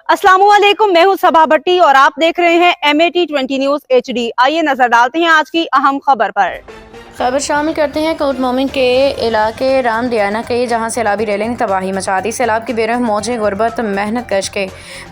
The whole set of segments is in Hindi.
अस्सलामुअलैकुम, मैं हूं सबा भट्टी और आप देख रहे हैं MAT20 न्यूज HD। आइए नजर डालते हैं आज की अहम खबर पर। खबर शामिल करते हैं कोट मोमिन के इलाके राम दियाना के, जहां सैलाबी रेले ने तबाही मचा दी। सैलाब की बेरहम मौजें गुरबत मेहनत कश के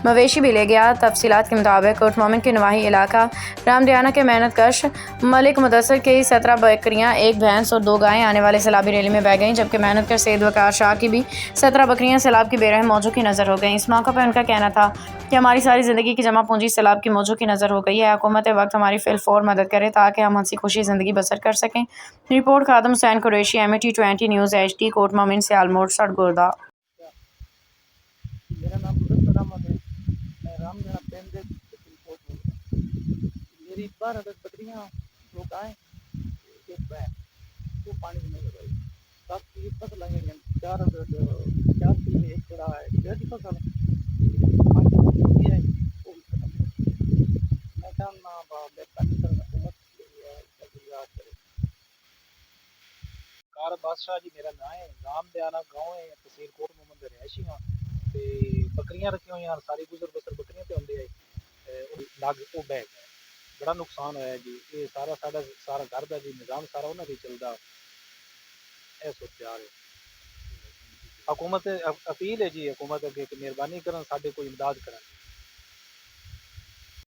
मवेशी भी ले गया। तफसीलात के मुताबिक कोट मोमिन के नवाही इलाका राम दियाना के मेहनत कश मलिक मुदस्सर की 17 बकरियां, एक भैंस और 2 गायें आने वाले सैलाबी रेले में बह गईं, जबकि मेहनत कश सैयद वकार शाह की भी 17 बकरियां सैलाब की बेरहम मौजों की नज़र हो गईं। इस मौके पर उनका कहना था कि हमारी सारी ज़िंदगी की जमा पूंजी सैलाब की मौजों की नज़र हो गई है। हुकूमत वक्त हमारी फिलफौर मदद करे ताकि हम हंसी खुशी ज़िंदगी बसर कर सकें। Report Khadim Hussain Qureshi, MAT20 news HD, Kot Momin से आलमोड़ सड़गुर्दा। मेरा नाम मुदस्सिर अहमद है। मैं रामगढ़ पेंड से रिपोर्ट हूँ। मेरी 12 बकरियाँ, 2 गायें, एक भैंस, वो पानी में नजर आई। बाकी ये फसल लगेंगे 4 किलो, एक जरा है 1.5 फसल पाँच की है, वो भी खत्म हो गई। मैं कहना मेहरबानी कर हुकूमत याद करे। कार बादशाह जी मेरा नाम है। राम दयाना गाँव है, तहसील कोट मोहम्मद ਦੇ ਰਿਹਾਇਸ਼ੀ ਹਾਂ ਤੇ ਬੱਕਰੀਆਂ ਰੱਖੀਆਂ ਹੋਈਆਂ ਸਾਰੀ ਗੁਜ਼ਰ ਬਸਰ ਬੱਕਰੀਆਂ ਤੇ ਹੁੰਦੇ ਆ ਲੱਗ ਉਹ ਬਹਿ ਗਿਆ। ਬੜਾ ਨੁਕਸਾਨ ਹੋਇਆ ਜੀ। ਇਹ ਸਾਰਾ ਘਰ ਦਾ ਜੀ ਨਿਜ਼ਾਮ ਸਾਰਾ ਉਹਨਾਂ ਤੇ ਚੱਲਦਾ। ਇਹ ਸੋਚਿਆ ਹੈ हुकूमत अपील है जी, हुकूमत अगे कि मेहरबानी करन साडे कोई इमदाद करन।